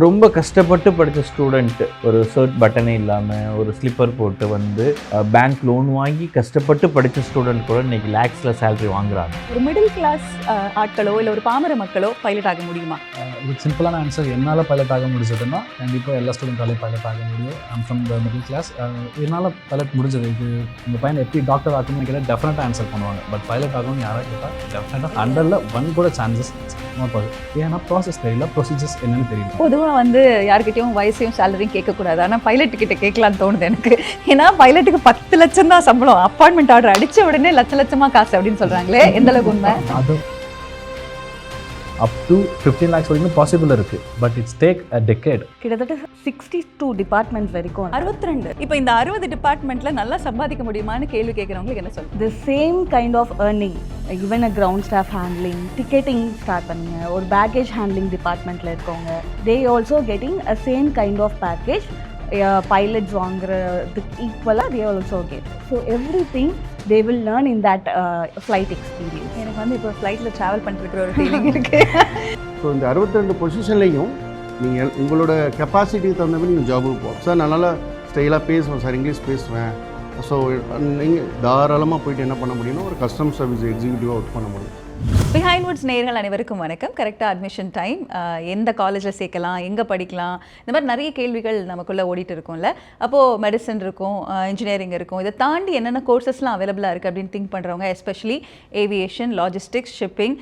ரொம்ப கஷ்டப்பட்டு படித்த ஸ்டூடெண்ட் ஒரு ஷர்ட் பட்டனே இல்லாமல் ஒரு ஸ்லிப்பர் போட்டு வந்து பேங்க் லோன் வாங்கி கஷ்டப்பட்டு படித்த ஸ்டூடெண்ட் கூட இன்னைக்கு லேக்ஸில் சேலரி வாங்குறாங்க. ஒரு மிடில் கிளாஸ் ஆட்களோ இல்லை ஒரு பாமர மக்களோ பைலட் ஆக முடியுமா? ஒரு சிம்பிளான ஆன்சர், என்னால் பைலட் ஆக முடிஞ்சதுன்னா கண்டிப்பாக எல்லா ஸ்டூடெண்ட்டாலையும் பைலட் ஆக முடியும். I'm from the middle class. என்னால் பைலட் முடிஞ்சது. இது இந்த பையன் எப்படி டாக்டர் ஆகணும்னு கேட்டால் டெஃபினட்டாக ஆன்சர் பண்ணுவாங்க. பட் பைலட் ஆகணும்னு யாராவது கேட்டால் டெஃபினட்டாக 100ல் 1 கூட சான்சஸ் போகுது. ஏன்னா ப்ராசஸ் தெரியல, ப்ரொசீஜர்ஸ் என்னன்னு தெரியல. பொதுவாக வந்து யார்கிட்டையும் வயசையும் சேலரியும் கேட்கக்கூடாது. ஆனால் பைலட்டு கிட்ட கேட்கலான்னு தோணுது எனக்கு. ஏன்னா பைலட்டுக்கு 10 லட்சம் தான் சம்பளம். அப்பாயின்மெண்ட் ஆர்டர் அடித்த உடனே லட்சமாக காசு அப்படின்னு சொல்கிறாங்களே, எந்த அளவுக்கு உண்மை? அது அப் டு 15 lakhs வரைக்கும் பாசிபிள் இருக்குது. But it's take a decade. கிட்டத்தட்ட 62 டிபார்ட்மெண்ட்ஸ் வரைக்கும் 62. இப்போ இந்த 60 டிபார்ட்மெண்ட்டில் நல்லா சம்பாதிக்க முடியுமான்னு கேள்வி கேட்குறவங்களுக்கு என்ன சொல்லுங்கள்? The same kind of earning, even a ground staff handling, ticketing start பண்ணுங்க, ஒரு பேக்கேஜ் ஹேண்ட்லிங் டிபார்ட்மெண்ட்டில் இருக்கவங்க, they also getting a same kind of package. Pilots வாங்குறதுக்கு ஈக்குவலாக they also get. So everything they will learn in that flight experience. எனக்கு வந்து இப்போ ஃப்ளைட்டில் ட்ராவல் பண்ணிட்டு ஒரு ஃபீலிங் இருக்குது. ஸோ இந்த 62 பொசிஷன்லேயும் நீங்கள் உங்களோட கெப்பாசிட்டிக்கு தகுந்த மாதிரி நீங்கள் ஜாபுக்கு போகும். சார் நான் நல்லா ஸ்டைலாக பேசுவேன் சார், இங்கிலீஷ் பேசுவேன். ஸோ நீங்கள் தாராளமாக போயிட்டு என்ன பண்ண முடியும்னா ஒரு கஸ்டமர் சர்வீஸ் எக்ஸிக்யூட்டிவாக ஒர்க் பண்ண முடியும். பிஹைண்ட் வுட்ஸ் நேயர்கள் அனைவருக்கும் வணக்கம். கரெக்டாக அட்மிஷன் டைம், எந்த காலேஜில் சேர்க்கலாம், எங்கே படிக்கலாம், இந்த மாதிரி நிறைய கேள்விகள் நமக்குள்ளே ஓடிட்டு இருக்கும்ல. அப்போது மெடிசன் இருக்கும், இன்ஜினியரிங் இருக்கும், இதை தாண்டி என்னென்ன கோர்சஸ்லாம் அவைலபிளாக இருக்குது அப்படின்னு திங்க் பண்ணுறவங்க, especially aviation, logistics, shipping,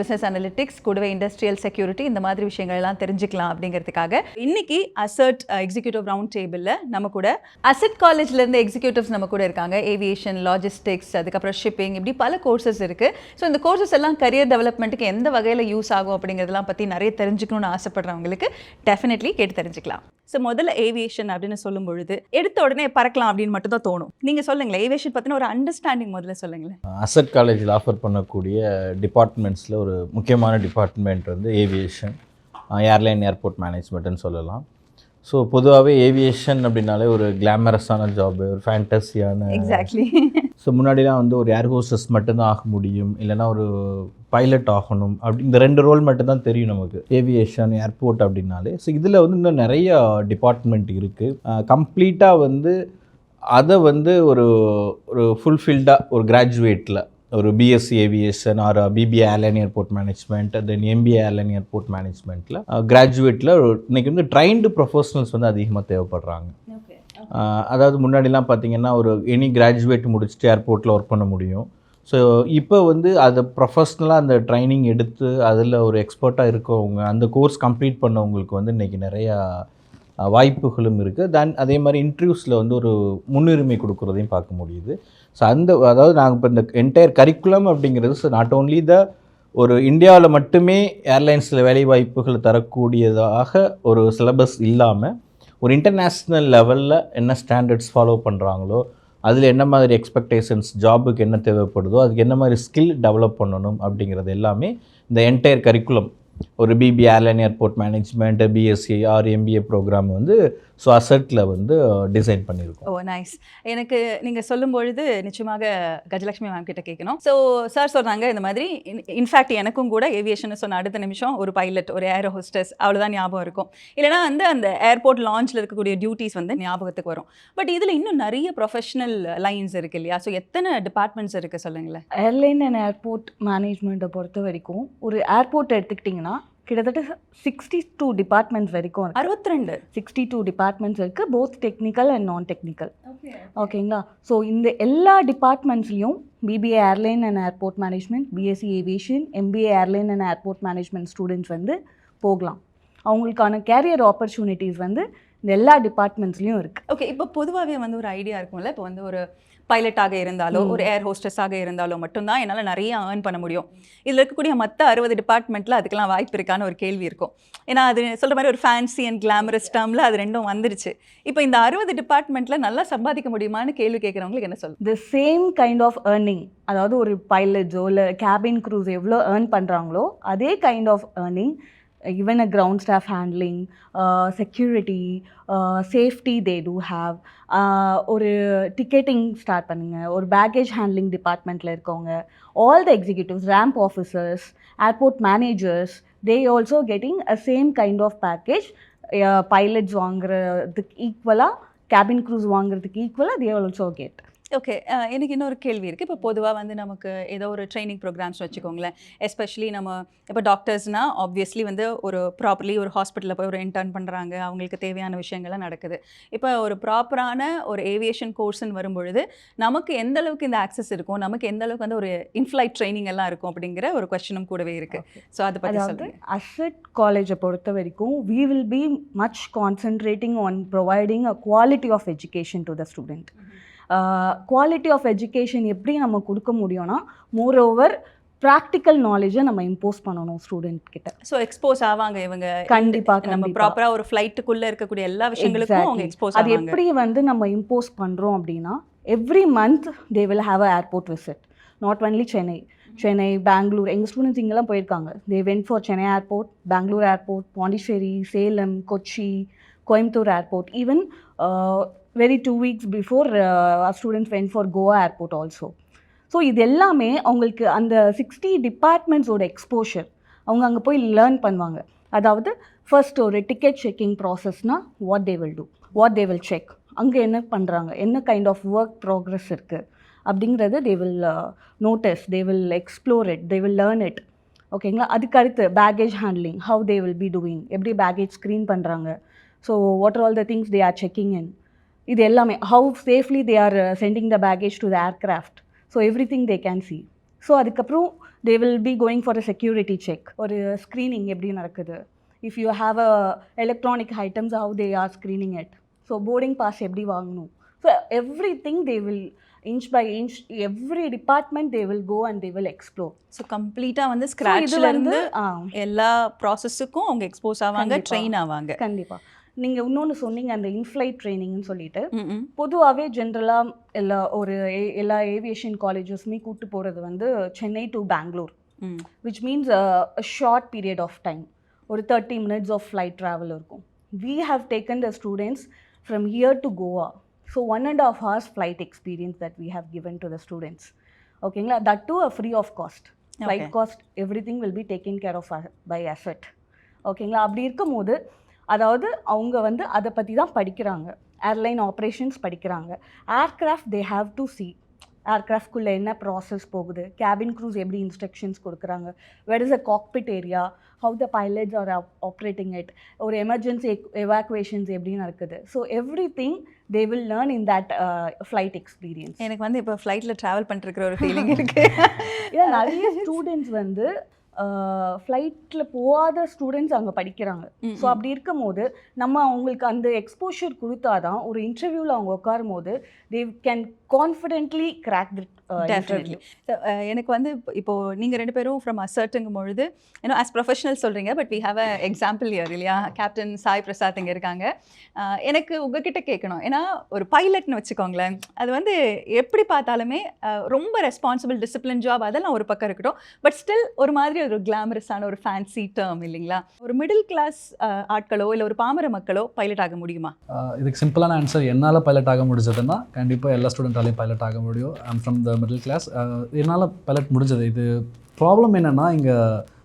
business analytics, கூடவே இண்டஸ்ட்ரியல் செக்யூரிட்டி, இந்த மாதிரி விஷயங்கள்லாம் தெரிஞ்சுக்கலாம் அப்படிங்கிறதுக்காக இன்னைக்கு அசட் எக்ஸிக்யூட்டிவ் ரவுண்ட் டேபிளில் நம்ம கூட அசட் காலேஜ்லேருந்து எக்ஸிக்யூட்டிவ்ஸ் நம்ம கூட இருக்காங்க. ஏவியேஷன், லாஜிஸ்டிக்ஸ், அதுக்கப்புறம் ஷிப்பிங், இப்படி பல கோர்சஸ் இருக்குது. ஸோ இந்த கோர்சஸ் எல்லாம் கரியர் டெவலப்மெண்ட்டுக்கு எந்த வகையில் யூஸ் ஆகும் அப்படிங்கிறதெல்லாம் பற்றி நிறைய தெரிஞ்சுக்கணும்னு ஆசைப்படுறவங்களுக்கு டெஃபினெட்லி கேட்டு தெரிஞ்சுக்கலாம். ஸோ முதல்ல ஏவியேஷன் அப்படின்னு சொல்லும் பொழுது எடுத்த உடனே பறக்கலாம் அப்படின்னு மட்டும் தான் தோணும். நீங்கள் சொல்லுங்களேன், ஏவியேஷன் பற்றின ஒரு அண்டர்ஸ்டாண்டிங் முதல்ல சொல்லுங்களேன். அசட் காலேஜில் ஆஃபர் பண்ணக்கூடிய டிபார்ட்மெண்ட்ஸில் ஒரு முக்கியமான டிபார்ட்மெண்ட் வந்து ஏவியேஷன், ஏர்லைன் ஏர்போர்ட் மேனேஜ்மெண்ட்டுன்னு சொல்லலாம். ஸோ பொதுவாகவே ஏவியேஷன் அப்படின்னாலே ஒரு கிளாமரஸான ஜாபு, ஒரு ஃபேண்டஸியான. எக்ஸாக்ட்லி. ஸோ முன்னாடிலாம் வந்து ஒரு ஏர் ஹோஸ்டஸ் மட்டும்தான் ஆக முடியும், இல்லைனா ஒரு பைலட் ஆகணும், அப்படி இந்த 2 ரோல் மட்டும்தான் தெரியும் நமக்கு, ஏவியேஷன், ஏர்போர்ட் அப்படின்னாலே. ஸோ இதில் வந்து இன்னும் நிறைய டிபார்ட்மெண்ட் இருக்குது. கம்ப்ளீட்டாக வந்து அதை வந்து ஒரு ஃபுல்ஃபில்டாக ஒரு கிராஜுவேட்டில் ஒரு BSc aviation or BBA airline airport management, then MBA airline airport மேனேஜ்மெண்ட்டில் கிராஜுவேட்டில் இன்றைக்கி வந்து ட்ரைன்டு ப்ரொஃபஷனல்ஸ் வந்து அதிகமாக தேவைப்படுறாங்க. அதாவது முன்னாடிலாம் பார்த்திங்கன்னா ஒரு எனி கிராஜுவேட் முடிச்சுட்டு ஏர்போர்ட்டில் ஒர்க் பண்ண முடியும். ஸோ இப்போ வந்து அதை ப்ரொஃபஷ்னலாக அந்த ட்ரைனிங் எடுத்து அதில் ஒரு எக்ஸ்பர்ட்டாக இருக்கவங்க, அந்த கோர்ஸ் கம்ப்ளீட் பண்ணவங்களுக்கு வந்து இன்றைக்கி நிறையா வாய்ப்புகளும் இருக்குது. தென் அதே மாதிரி இன்டர்வியூஸில் வந்து ஒரு முன்னுரிமை கொடுக்குறதையும் பார்க்க முடியுது. ஸோ அதாவது நாங்கள் இப்போ இந்த என்டையர் கரிக்குலம் அப்படிங்கிறது ஸோ நாட் ஓன்லி ஒரு இந்தியாவில் மட்டுமே ஏர்லைன்ஸில் வேலை வாய்ப்புகள் தரக்கூடியதாக ஒரு சிலபஸ் இல்லாமல் ஒரு இன்டர்நேஷ்னல் லெவலில் என்ன ஸ்டாண்டர்ட்ஸ் ஃபாலோ பண்ணுறாங்களோ, அதில் என்ன மாதிரி எக்ஸ்பெக்டேஷன்ஸ், ஜாபுக்கு என்ன தேவைப்படுதோ, அதுக்கு என்ன மாதிரி ஸ்கில் டெவலப் பண்ணணும் அப்படிங்கிறது எல்லாமே இந்த என்டையர் கரிக்குலம், ஒரு BB airline airport management, BSc or MBA program வந்து ஸோ அசட்டில் வந்து டிசைன் பண்ணியிருக்கோம். Oh nice. எனக்கு நீங்கள் சொல்லும் பொழுது நிச்சயமாக கஜலட்சுமி மேம் கிட்ட கேட்கணும். ஸோ சார் சொல்கிறாங்க இந்த மாதிரி, இன்ஃபேக்ட் எனக்கும் கூட ஏவியேஷன் சொன்ன அடுத்த நிமிஷம் ஒரு பைலட், ஒரு ஏர் ஹோஸ்டஸ் அவ்வளோதான் ஞாபகம் இருக்கும். இல்லைனா வந்து அந்த ஏர்போர்ட் லான்ச்சில் இருக்கக்கூடிய டியூட்டிஸ் வந்து ஞாபகத்துக்கு வரும். பட் இதில் இன்னும் நிறைய ப்ரொஃபஷனல் லைன்ஸ் இருக்குது இல்லையா? ஸோ எத்தனை டிபார்ட்மெண்ட்ஸ் இருக்குது சொல்லுங்களேன். ஏர்லைன் அண்ட் ஏர்போர்ட் மேனேஜ்மெண்ட்டை பொறுத்த வரைக்கும் ஒரு ஏர்போர்ட் எடுத்துக்கிட்டிங்கன்னா கிட்டத்தட்ட 62 டிபார்ட்மெண்ட்ஸ் வரைக்கும் 62 டிபார்ட்மெண்ட்ஸ் இருக்குது, both technical and non technical. ஓகேங்களா? ஸோ இந்த எல்லா டிபார்ட்மெண்ட்ஸ்லையும் BBA airline and airport management, BSc aviation, MBA airline and airport management students வந்து போகலாம். அவங்களுக்கான கேரியர் ஆப்பர்ச்சுனிட்டிஸ் வந்து இந்த எல்லா டிபார்ட்மெண்ட்ஸ்லையும் இருக்குது. ஓகே, இப்போ பொதுவாகவே வந்து ஒரு ஐடியா இருக்கும்ல, இப்போ வந்து ஒரு பைலட்டாக இருந்தாலோ ஒரு ஏர் ஹோஸ்டஸாக இருந்தாலோ மட்டும்தான் என்னால் நிறைய ஏர்ன் பண்ண முடியும். இதில் இருக்கக்கூடிய மற்ற 60 டிபார்ட்மெண்ட்டில் அதுக்கெல்லாம் வாய்ப்பு இருக்கான்னு ஒரு கேள்வி இருக்கும். ஏன்னா அது சொல்கிற மாதிரி ஒரு ஃபேன்சி அண்ட் கிளாமரஸ் டேர்மில் அது ரெண்டும் வந்துருச்சு. இப்போ இந்த 60 டிபார்ட்மெண்ட்டில் நல்லா சம்பாதிக்க முடியுமான்னு கேள்வி கேட்குறவங்களுக்கு என்ன சொல்லுங்கள்? The same kind of earning, அதாவது ஒரு பைலட்ஸோ இல்லை கேபின் க்ரூஸ் எவ்வளோ ஏர்ன் பண்ணுறாங்களோ அதே kind of earning, even a ground staff handling, security, safety they do have, ஒரு டிக்கெட்டிங் ஸ்டார்ட் பண்ணுங்க, ஒரு பேக்கேஜ் ஹேண்ட்லிங் டிபார்ட்மெண்ட்டில் இருக்கவங்க, all the executives, ramp officers, airport managers, they also getting a same kind of package pilots வாங்குறதுக்கு ஈக்குவலாக cabin cruise வாங்குறதுக்கு ஈக்குவலாக they also get. Okay, எனக்கு இன்னொரு கேள்வி இருக்குது. இப்போ பொதுவாக வந்து நமக்கு ஏதோ ஒரு ட்ரைனிங் ப்ரோக்ராம்ஸ் வச்சுக்கோங்களேன். எஸ்பெஷலி நம்ம இப்போ டாக்டர்ஸ்னால் ஆப்வியஸ்லி வந்து ஒரு ப்ராப்பர்லி ஒரு ஹாஸ்பிட்டலில் போய் ஒரு இன்டர்ன் பண்ணுறாங்க, அவங்களுக்கு தேவையான விஷயங்கள்லாம் நடக்குது. இப்போ ஒரு ப்ராப்பரான ஒரு ஏவியேஷன் கோர்ஸ்ன்னு வரும்பொழுது நமக்கு எந்த அளவுக்கு இந்த ஆக்சஸ் இருக்கும், நமக்கு எந்த அளவுக்கு வந்து ஒரு இன்ஃப்ளைட் ட்ரைனிங் எல்லாம் இருக்கும் அப்படிங்கிற ஒரு கொஸ்டினும் கூடவே இருக்குது. ஸோ அதை பற்றி சொல்லுங்கள். அசட் காலேஜை பொறுத்த வரைக்கும் we will be much concentrating on providing a quality of education to the student. Quality of education எப்படி நம்ம கொடுக்க முடியும்னா மோர் ஓவர் ப்ராக்டிக்கல் நாலேஜை நம்ம இம்போஸ் பண்ணணும் ஸ்டூடெண்ட் கிட்ட. ஸோ எக்ஸ்போஸ் ஆவாங்க இவங்க. கண்டிப்பாக நம்ம ப்ராப்பராக ஒரு ஃப்ளைட்டுக்குள்ளே இருக்கக்கூடிய எல்லா விஷயங்களுக்கும் அவங்க எக்ஸ்போஸ் அது எப்படி வந்து நம்ம இம்போஸ் பண்ணுறோம் அப்படின்னா every month they will have a airport visit. Not only Chennai, Bangalore. எங்கள் ஸ்டூடெண்ட்ஸ் இங்கெல்லாம் போயிருக்காங்க. They went for Chennai airport, Bangalore airport, Pondicherry, Salem, Kochi, Coimbatore airport. Even very 2 weeks before our students went for Goa airport also. So இது எல்லாமே அவங்களுக்கு அந்த 60 டிபார்ட்மெண்ட்ஸோட எக்ஸ்போஷர் அவங்க அங்கே போய் லேர்ன் பண்ணுவாங்க. அதாவது ஃபர்ஸ்ட் ஒரு டிக்கெட் செக்கிங் ப்ராசஸ்னால் what they will do, what they will check, அங்கே என்ன பண்ணுறாங்க, என்ன கைண்ட் ஆஃப் ஒர்க் ப்ராக்ரஸ் இருக்குது அப்படிங்கிறது they will notice, they will explore it, they will learn it. ஓகேங்களா? அதுக்கு அடுத்து baggage handling, how they will be doing, எப்படி பேகேஜ் ஸ்க்ரீன் பண்ணுறாங்க, so what are all the things they are checking in, இது எல்லாமே how safely they are sending the baggage to the aircraft. So everything they can see. So அதுக்கப்புறம் they will be going for a security check, ஒரு screening எப்படி நடக்குது, if you have a electronic items how they are screening it, so boarding pass எப்படி வாங்கணும். So everything they will inch by inch, every department they will go and they will explore. So கம்ப்ளீட்டாக வந்து ஸ்க்ராட்ச்ல இருந்து எல்லா ப்ராசஸுக்கும் அவங்க expose ஆவாங்க, train ஆவாங்க. கண்டிப்பாக. நீங்கள் இன்னொன்று சொன்னீங்க அந்த இன்ஃப்ளைட் ட்ரைனிங்னு சொல்லிட்டு, பொதுவாகவே ஜென்ரலாக எல்லா ஏவியேஷன் காலேஜஸுமே கூப்பிட்டு போகிறது வந்து Chennai to Bangalore, which means a short period of time, ஒரு 30 minutes ஆஃப் ஃப்ளைட் ட்ராவல் இருக்கும். We have taken the students from here to Goa. So 1.5 hours flight experience that we have given to the students. Okay, that too free of cost. Flight cost, everything will be taken care of by asset. Okay, அப்படி இருக்கும்போது அதாவது அவங்க வந்து அதை பற்றி தான் படிக்கிறாங்க, airline operations படிக்கிறாங்க. Aircraft they have to see, ஏர்க்ராஃப்ட்குள்ளே என்ன ப்ராசஸ் போகுது, கேபின் க்ரூஸ் எப்படி இன்ஸ்ட்ரக்ஷன்ஸ் கொடுக்குறாங்க, where is a cockpit area, how the pilots are operating it, ஒரு எமர்ஜென்சி எவாக்குவேஷன்ஸ் எப்படி நடக்குது. So everything they will learn in that flight experience. எனக்கு வந்து இப்போ ஃப்ளைட்டில் ட்ராவல் பண்ணிருக்கிற ஒரு ஃபீலிங் இருக்குது. ஏன்னா நிறைய ஸ்டூடெண்ட்ஸ் வந்து ஃப்ளைட்டில் போகாத ஸ்டூடெண்ட்ஸ் அங்கே படிக்கிறாங்க. ஸோ அப்படி இருக்கும் போது நம்ம அவங்களுக்கு அந்த எக்ஸ்போஷர் கொடுத்தாதான் ஒரு இன்டர்வியூவில் அவங்க உட்காரும் போது they can confidently crack the definitely. எனக்கு வந்து இப்போது நீங்கள் 2 பேரும் ஃப்ரம் அசர்ட்டுங்கும் பொழுது ஏன்னா ஆஸ் ப்ரொஃபஷனல் சொல்கிறீங்க, but we have a example year இல்லையா? கேப்டன் சாய் பிரசாத் இங்கே இருக்காங்க. எனக்கு உங்ககிட்ட கேட்கணும், ஏன்னா ஒரு பைலட்னு வச்சுக்கோங்களேன், அது வந்து எப்படி பார்த்தாலுமே ரொம்ப ரெஸ்பான்சிபிள் டிசிப்ளின் ஜாப், அதெல்லாம் ஒரு பக்கம் இருக்கட்டும், பட் ஸ்டில் ஒரு மாதிரி ஒரு கிளாமரஸான ஒரு ஃபேன்சி டேர்ம் இல்லைங்களா? ஒரு மிடில் கிளாஸ் ஆட்களோ இல்லை ஒரு பாமர மக்களோ பைலட் ஆக முடியுமா? இதுக்கு சிம்பிளான ஆன்சர், என்னால் பைலட் ஆக முடிஞ்சதுன்னா கண்டிப்பாக எல்லா ஸ்டூடெண்ட்டாலையும் பைலட் ஆக முடியும். I'm from the middle class, என்னால் பைலட் முடிஞ்சது. இது ப்ராப்ளம் என்னென்னா இங்கே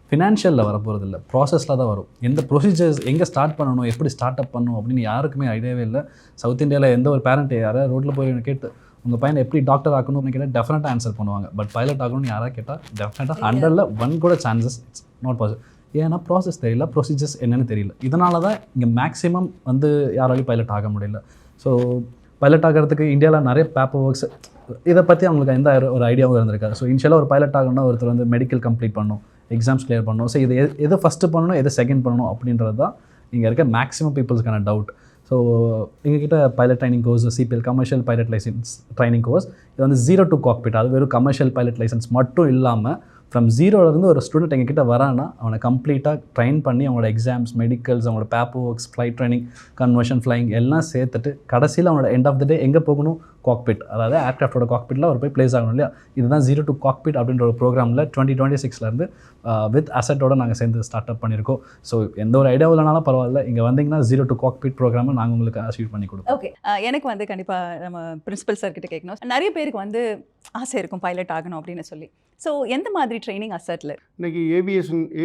ஃபினான்ஷியலில் வர போகிறது இல்லை, ப்ராசஸில் தான் வரும். எந்த ப்ரொசீஜர்ஸ் எங்கே ஸ்டார்ட் பண்ணணும், எப்படி ஸ்டார்ட் அப் பண்ணணும் அப்படின்னு யாருக்குமே ஐடியாவே இல்லை. சவுத் இந்தியாவில் எந்த ஒரு பேரண்ட் யாராவது ரோட்டில் போய் கேட்டு உங்கள் பையனை எப்படி டாக்டர் ஆகணும்னு கேட்டால் டெஃபினட்டாக ஆன்சர் பண்ணுவாங்க. பட் பைலட் ஆகணும்னு யாராவது கேட்டால் டெஃபினட்டாக 100ல் 1 கூட சான்சஸ் இட்ஸ் நாட் பாசிபிள். ஏன்னா ப்ராசஸ் தெரியல, ப்ரொசீஜர்ஸ் என்னென்னு தெரியல. இதனால தான் இங்கே மேக்ஸிமம் வந்து யாராலையும் பைலட் ஆக முடியல. ஸோ பைலட் ஆகிறதுக்கு இந்தியாவில் நிறைய பேப்பர் ஒர்க்ஸ், இதை பற்றி அவங்களுக்கு எந்த ஒரு ஐடியாவும் இருந்திருக்காரு. ஸோ இனிஷியலாக ஒரு பைலட் ஆகணும்னா ஒருத்தர் வந்து மெடிக்கல் கம்ப்ளீட் பண்ணணும், எக்ஸாம்ஸ் கிளியர் பண்ணணும். ஸோ இது எது ஃபஸ்ட்டு பண்ணணும், எது செகண்ட் பண்ணணும் அப்படின்றது தான் இங்கே இருக்க மேக்ஸிமம் பீப்புள்ஸ்க்கான டவுட். ஸோ எங்ககிட்ட pilot training course, CPL commercial pilot licence training course, இது வந்து 0 to காக்பிட், அது வெறும் கமர்ஷியல் பைலட் லைசன்ஸ் மட்டும் இல்லாமல் ஃப்ரம் 0லேருந்து ஒரு ஸ்டூடெண்ட் எங்ககிட்ட வரான்னா அவனை கம்ப்ளீட்டாக ட்ரைன் பண்ணி அவங்களோட எக்ஸாம்ஸ், மெடிக்கல்ஸ், அவங்களோட paper works, flight training, conversion, flying எல்லாம் சேர்த்துட்டு கடைசியில் அவனோட எண்ட் ஆஃப் த டே எங்கே போகணும், காக்பிட், அதாவது ஏர்க்ராஃப்டோட காக்பிட்டில் அவர் போய் ப்ளேஸ் ஆகணும் இல்லையா. இதுதான் 0 to Cockpit அப்படின்ற ஒரு ப்ரோக்ராமில் 2026 வித் அசட்டோட நாங்கள் சேர்ந்து ஸ்டார்ட் அப் பண்ணியிருக்கோம். ஸோ எந்த ஒரு ஐடியா இல்லைனாலும் பரவாயில்ல, இங்கே வந்தீங்கன்னா 0 to Cockpit ப்ரோக்ராமை நாங்கள் உங்களுக்கு அச்சீவ் பண்ணி கொடுப்போம். ஓகே, எனக்கு வந்து கண்டிப்பாக நம்ம பிரின்சிபல் சார் கிட்ட கேட்கணும். நிறைய பேருக்கு வந்து ஆசை இருக்கும் பைலட் ஆகணும் அப்படின்னு சொல்லி. ஸோ எந்த மாதிரி ட்ரைனிங் அசட்டில்? இன்றைக்கி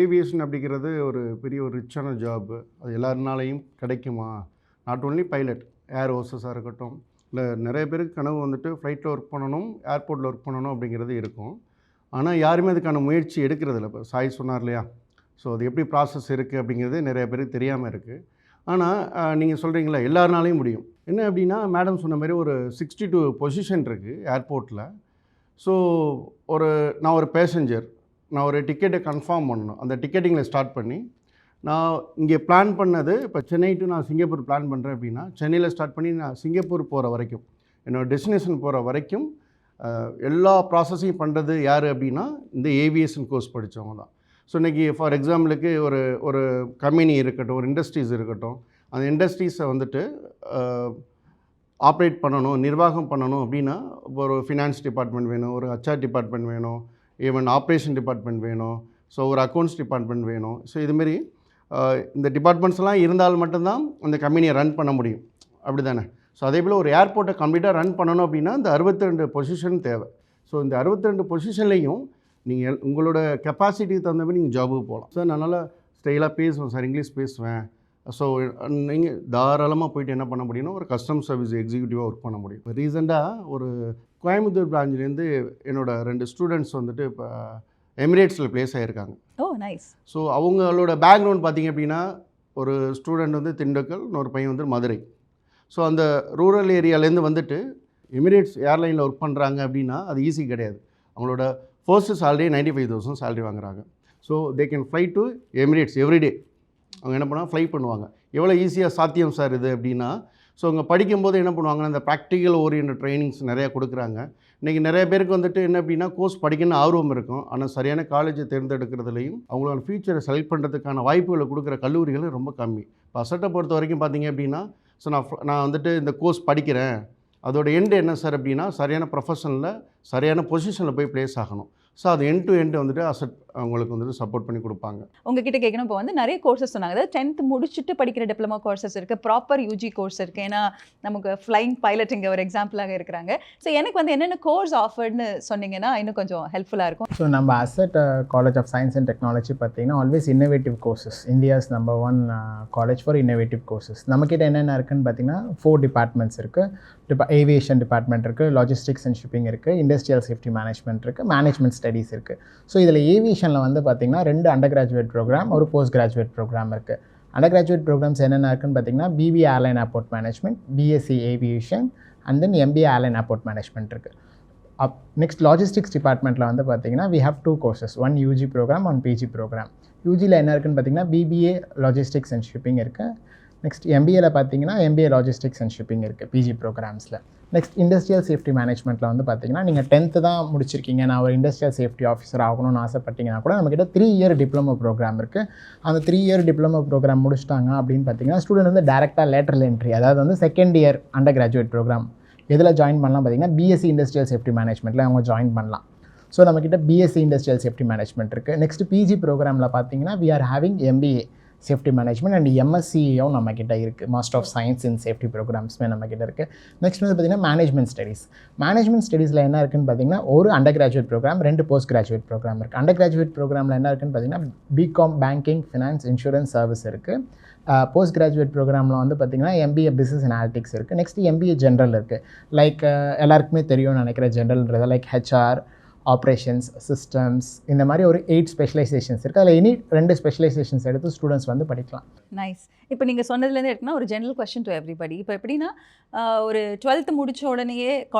ஏவியேஷன் அப்படிங்கிறது ஒரு பெரிய ஒரு ரிச்சான ஜாப். அது எல்லாருனாலையும் கிடைக்குமா? நாட் ஓன்லி பைலட், ஏர் ஹோஸ்டஸாக இருக்கட்டும், இல்லை நிறைய பேருக்கு கனவு வந்துட்டு ஃப்ளைட்டில் ஒர்க் பண்ணணும், ஏர்போர்ட்டில் ஒர்க் பண்ணணும் அப்படிங்கிறது இருக்கும். ஆனால் யாருமே அதுக்கான முயற்சி எடுக்கிறதில்ல. இப்போ சாய் சொன்னார் இல்லையா, ஸோ அது எப்படி ப்ராசஸ் இருக்குது அப்படிங்கிறது நிறைய பேருக்கு தெரியாமல் இருக்குது. ஆனால் நீங்கள் சொல்கிறீங்களா எல்லாருனாலையும் முடியும். என்ன அப்படின்னா, மேடம் சொன்ன மாதிரி ஒரு 62 பொசிஷன் இருக்குது ஏர்போர்ட்டில். ஸோ நான் ஒரு பேசஞ்சர், நான் ஒரு டிக்கெட்டை கன்ஃபார்ம் பண்ணணும். அந்த டிக்கெட்டிங்கில் ஸ்டார்ட் பண்ணி நான் இங்கே பிளான் பண்ணது, இப்போ சென்னை டு நான் சிங்கப்பூர் பிளான் பண்ணுறேன் அப்படின்னா, சென்னையில் ஸ்டார்ட் பண்ணி நான் சிங்கப்பூர் போகிற வரைக்கும், என்னோடய டெஸ்டினேஷன் போகிற வரைக்கும் எல்லா ப்ராசஸையும் பண்ணுறது யார் அப்படின்னா இந்த ஏவியேஷன் கோர்ஸ் படித்தவங்க தான். ஸோ இன்றைக்கி ஃபார் எக்ஸாம்பிளுக்கு ஒரு கம்பெனி இருக்கட்டும், ஒரு இண்டஸ்ட்ரீஸ் இருக்கட்டும், அந்த இண்டஸ்ட்ரீஸை வந்துட்டு ஆப்ரேட் பண்ணணும், நிர்வாகம் பண்ணணும் அப்படின்னா ஒரு ஃபினான்ஸ் டிபார்ட்மெண்ட் வேணும், ஒரு ஹச்ஆர் டிபார்ட்மெண்ட் வேணும், ஈவன் ஆப்ரேஷன் டிபார்ட்மெண்ட் வேணும், ஸோ ஒரு அக்கௌண்ட்ஸ் டிபார்ட்மெண்ட் வேணும். ஸோ இதுமாரி இந்த டிபார்ட்மெண்ட்ஸ்லாம் இருந்தால் மட்டும்தான் அந்த கம்பெனியை ரன் பண்ண முடியும், அப்படி தானே? ஸோ அதே போல் ஒரு ஏர்போர்ட்டை கம்ப்ளீட்டாக ரன் பண்ணணும் அப்படின்னா இந்த 62 பொசிஷன் தேவை. ஸோ இந்த 62 பொசிஷன்லேயும் நீங்கள் உங்களோட கெப்பாசிட்டிக்கு தகுந்த மாதிரி நீங்கள் ஜாபுக்கு போகலாம். சார் நான் நல்லா ஸ்டைலாக பேசுவேன் சார், இங்கிலீஷ் பேசுவேன். ஸோ நீங்கள் தாராளமாக போயிட்டு என்ன பண்ண முடியும்னா ஒரு கஸ்டமர் சர்வீஸ் எக்ஸிக்யூட்டிவாக ஒர்க் பண்ண முடியும். இப்போ ரீசெண்டாக ஒரு கோயம்புத்தூர் பிரான்ச்லேருந்து என்னோட 2 ஸ்டூடெண்ட்ஸ் வந்துட்டு இப்போ எமிரேட்ஸில் ப்ளேஸ் ஆகியிருக்காங்க. Oh nice. ஸோ அவங்களோட பேக்ரவுண்ட் பார்த்திங்க அப்படின்னா, ஒரு ஸ்டூடெண்ட் வந்து திண்டுக்கல், இன்னொரு பையன் வந்து மதுரை. ஸோ அந்த ரூரல் ஏரியாலேருந்து வந்துட்டு எமிரேட்ஸ் ஏர்லைனில் ஒர்க் பண்ணுறாங்க அப்படின்னா அது ஈஸி கிடையாது. அவங்களோட ஃபர்ஸ்ட் சேலரி 95,000 சேலரி வாங்குறாங்க. So they can fly to Emirates everyday. அவங்க என்ன பண்ணுவாங்க, ஃப்ளை பண்ணுவாங்க. எவ்வளோ ஈஸியாக சாத்தியம் சார் இது அப்படின்னா, ஸோ அவங்க படிக்கும்போது என்ன பண்ணுவாங்கன்னா, இந்த ப்ராக்டிக்கல் ஓரியன்ட் ட்ரைனிங்ஸ் நிறையா கொடுக்குறாங்க. இன்றைக்கி நிறைய பேருக்கு வந்துட்டு என்ன அப்படின்னா, கோர்ஸ் படிக்கணும்னு ஆர்வம் இருக்கும், ஆனால் சரியான காலேஜை தேர்ந்தெடுக்கிறதுலையும் அவங்களோட ஃபியூச்சரை செலக்ட் பண்ணுறதுக்கான வாய்ப்புகளை கொடுக்குற கல்லூரிகளும் ரொம்ப கம்மி. இப்போ அசட்டை பொறுத்த வரைக்கும் பார்த்தீங்க அப்படின்னா, ஸோ நான் வந்துட்டு இந்த கோர்ஸ் படிக்கிறேன், அதோட எண்டு என்ன சார் அப்படின்னா, சரியான ப்ரொஃபஷனில் சரியான பொசிஷனில் போய் ப்ளேஸ் ஆகணும். ஸோ அது எண்ட் டு எண்ட் வந்துட்டு அசட் அவங்களுக்கு வந்துட்டு சப்போர்ட் பண்ணி கொடுப்பாங்க. உங்ககிட்ட கேட்கணும், இப்போ வந்து நிறைய கோர்சஸ் சொன்னாங்க. அதாவது 10th முடிச்சுட்டு படிக்கிற டிப்ளமா கோர்சஸ் இருக்குது, ப்ராப்பர் யூஜி கோர்ஸ் இருக்குது. ஏன்னா நமக்கு ஃப்ளைங் பைலட் இங்கே ஒரு எக்ஸாம்பிளாக இருக்கிறாங்க. ஸோ எனக்கு வந்து என்னென்ன கோர்ஸ் ஆஃபர்ட்னு சொன்னீங்கன்னா இன்னும் கொஞ்சம் ஹெல்ப்ஃபுல்லாக இருக்கும். ஸோ நம்ம ASET college of science and technology பார்த்தீங்கன்னா always innovative courses, India's number 1 college for innovative courses. நம்மக்கிட்ட என்னென்ன இருக்குதுன்னு பார்த்தீங்கன்னா 4 டிபார்ட்மெண்ட்ஸ் இருக்குது. ஏவியேஷன் டிபார்ட்மெண்ட் இருக்குது, லாஜிஸ்டிக்ஸ் அண்ட் ஷிப்பிங் இருக்குது, இண்டஸ்ட்ரியல் சேஃப்டி மேனேஜ்மெண்ட் இருக்குது, மேனேஜ்மெண்ட் ஸ்டடீஸ் இருக்குது. ஸோ இதில் ஏவியேஷனில் வந்து பார்த்திங்கன்னா 2 அண்டர் கிராஜுவேட் ப்ரோக்ராம், ஒரு போஸ்ட் கிராஜுவேட் ப்ரோக்ராம் இருக்குது. அண்டர் கிராஜுவேட் ப்ரோக்ராம்ஸ் என்னென்ன இருக்குன்னு பார்த்தீங்கன்னா BBA airline airport management, BSc aviation and then MBA airline airport management இருக்குது. நெக்ஸ்ட் லாஜிஸ்டிக்ஸ் டிபார்ட்மெண்ட்டில் வந்து பார்த்திங்கன்னா we have 2 courses, 1 UG programme, 1 PG programme. யூஜியில் என்ன இருக்குன்னு பார்த்தீங்கன்னா பிபிஏ லாஜிஸ்டிக்ஸ் அண்ட் ஷிப்பிங் இருக்குது. நெக்ஸ்ட் எம்பிஏல பார்த்தீங்கன்னா எம்பிஏ லாஜிஸ்டிக்ஸ் அண்ட் ஷிப்பிங் இருக்குது பிஜி ப்ரோக்ராம்ஸில். நெக்ஸ்ட் இண்டஸ்ட்ரியல் சேஃப்டி மேனேஜ்மெண்ட்டில் வந்து பார்த்தீங்கன்னா நீங்கள் 10th தான் முடிச்சிருக்கீங்க, நான் ஒரு இண்டஸ்ட்ரியல் சேஃப்டி ஆஃபீஸர் ஆகணும்னு ஆசைப்பட்டீங்கன்னா கூட நம்மக்கிட்ட 3 இயர் டிப்ளமோ ப்ரோக்ராம் இருக்குது. அந்த 3 இயர் டிப்ளமோ ப்ரோக்ராம் முடிச்சிட்டாங்க அப்படின்னு பார்த்தீங்கன்னா ஸ்டூடெண்ட் வந்து டேரெக்டாக லேட்டரல் என்ட்ரி, அதாவது வந்து 2nd year undergraduate program எதில் ஜாயின் பண்ணலாம் பார்த்தீங்கன்னா பிஎஸ்சி இண்டஸ்ட்ரியல் சேஃப்டி மேனேஜ்மெண்ட்டில் அவங்க ஜாயின் பண்ணலாம். ஸோ நம்மக்கிட்ட பிஎஸ்சி இண்டஸ்ட்ரியல் சேஃப்டி மேனேஜ்மெண்ட் இருக்குது. நெக்ஸ்ட் பிஜி ப்ரோக்ராமில் பார்த்தீங்கன்னா we are having MBA safety management and எம்எஸ்சியும் நம்மக்கிட்ட இருக்குது. Master of science in safety ப்ரோக்ராம்ஸுமே நம்மக்கிட்ட இருக்குது. நெக்ஸ்ட் வந்து பார்த்திங்கன்னா மேனேஜ்மெண்ட் ஸ்டடீஸ். மேனேஜ்மெண்ட் ஸ்டடீஸில் என்ன இருக்குன்னு பார்த்தீங்கன்னா ஒரு undergraduate program, 2 postgraduate program இருக்குது. அண்டர் கிராஜுவேட் ப்ரோக்ராமில் என்ன இருக்குன்னு பார்த்தீங்கன்னா BCom banking, finance, insurance, service இருக்குது. போஸ்ட் கிராஜுவேட் ப்ரோக்ராமில் வந்து பார்த்திங்கன்னா எம்பிஏ பிஸ்னஸ் அனாலிட்டிக்ஸ் இருக்குது. நெக்ஸ்ட் எம்பிஏ ஜென்ரல் இருக்குது. லைக் எல்லாருக்குமே தெரியும்னு நினைக்கிற ஜென்ரல்ன்றது லைக் ஹெச்ஆர், ஆப்ரேஷன்ஸ், சிஸ்டம்ஸ், இந்த மாதிரி ஒரு 8 ஸ்பெஷலைசேஷன்ஸ் இருக்குது. அதில் இனி 2 ஸ்பெஷலைசேஷன்ஸ் எடுத்து ஸ்டூடெண்ட்ஸ் வந்து படிக்கலாம். நைஸ். இப்போ நீங்கள் சொன்னதுலேருந்து எடுத்துனா ஒரு ஜென்ரல் கொஸ்டின் டு எவ்ரிபடி. இப்போ எப்படின்னா ஒரு 12th முடித்த உடனேயே